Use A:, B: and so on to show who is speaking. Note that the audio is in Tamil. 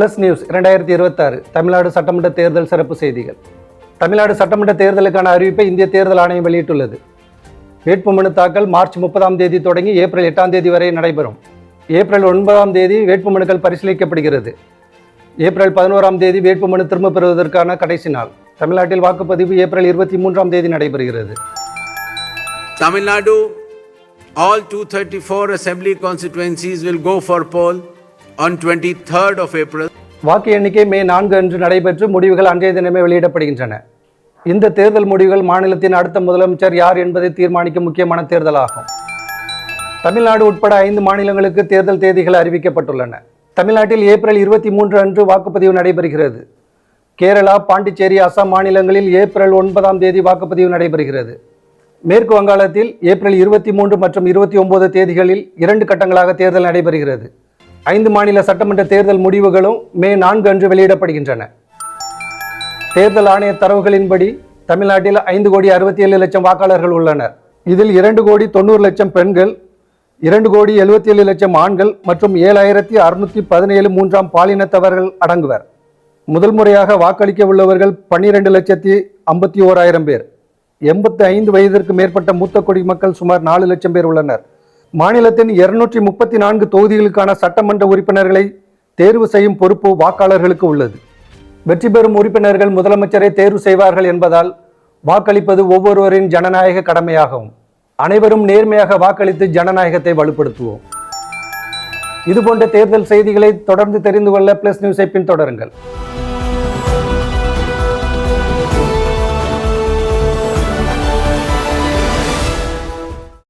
A: பிளஸ் நியூஸ் 2026 தமிழ்நாடு சட்டமன்ற தேர்தல் சிறப்பு செய்திகள். தமிழ்நாடு சட்டமன்ற தேர்தலுக்கான அறிவிப்பை இந்திய தேர்தல் ஆணையம் வெளியிட்டுள்ளது. வேட்புமனு தாக்கல் மார்ச் 30 தொடங்கி ஏப்ரல் 8 வரை நடைபெறும். ஏப்ரல் 9 வேட்புமனுக்கள் பரிசீலிக்கப்படுகிறது. ஏப்ரல் 11 வேட்புமனு திரும்ப பெறுவதற்கான கடைசி நாள். தமிழ்நாட்டில் வாக்குப்பதிவு ஏப்ரல் 23 நடைபெறுகிறது.
B: Tamil Nadu, all 234 assembly constituencies will go for poll on 23rd of April.
A: வாக்கு எண்ணிக்கை மே 4 அன்று நடைபெற்று முடிவுகள் அன்றைய தினமே வெளியிடப்படுகின்றன. இந்த தேர்தல் முடிவுகள் மாநிலத்தின் அடுத்த முதலமைச்சர் யார் என்பதை தீர்மானிக்கும் முக்கியமான தேர்தலாகும். தமிழ்நாடு உட்பட 5 மாநிலங்களுக்கு தேர்தல் தேதிகள் அறிவிக்கப்பட்டுள்ளன. தமிழ்நாட்டில் ஏப்ரல் 23 அன்று வாக்குப்பதிவு நடைபெறுகிறது. கேரளா, பாண்டிச்சேரி, அசாம் மாநிலங்களில் ஏப்ரல் 9 வாக்குப்பதிவு நடைபெறுகிறது. மேற்கு வங்காளத்தில் ஏப்ரல் 23 மற்றும் 29 தேதிகளில் 2 கட்டங்களாக தேர்தல் நடைபெறுகிறது. 5 மாநில சட்டமன்ற தேர்தல் முடிவுகளும் மே 4 அன்று வெளியிடப்படுகின்றன. தேர்தல் ஆணைய தரவுகளின்படி தமிழ்நாட்டில் 5,67,00,000 வாக்காளர்கள் உள்ளனர். இதில் 2,90,00,000 பெண்கள், 2,77,00,000 ஆண்கள் மற்றும் 7,617 மூன்றாம் பாலினத்தவர்கள் அடங்குவர். முதல் முறையாக வாக்களிக்க உள்ளவர்கள் 12,51,000 பேர். 85 வயதிற்கு மேற்பட்ட மூத்த குடிமக்கள் சுமார் 4 லட்சம் பேர் உள்ளனர். மாநிலத்தின் 234 தொகுதிகளுக்கான சட்டமன்ற உறுப்பினர்களை தேர்வு செய்யும் பொறுப்பு வாக்காளர்களுக்கு உள்ளது. வெற்றி பெறும் உறுப்பினர்கள் முதலமைச்சரை தேர்வு செய்வார்கள் என்பதால் வாக்களிப்பது ஒவ்வொருவரின் ஜனநாயக கடமையாகும். அனைவரும் நேர்மையாக வாக்களித்து ஜனநாயகத்தை வலுப்படுத்துவோம். இதுபோன்ற தேர்தல் செய்திகளை தொடர்ந்து தெரிந்து கொள்ள பிளஸ் நியூஸை பின்தொடருங்கள்.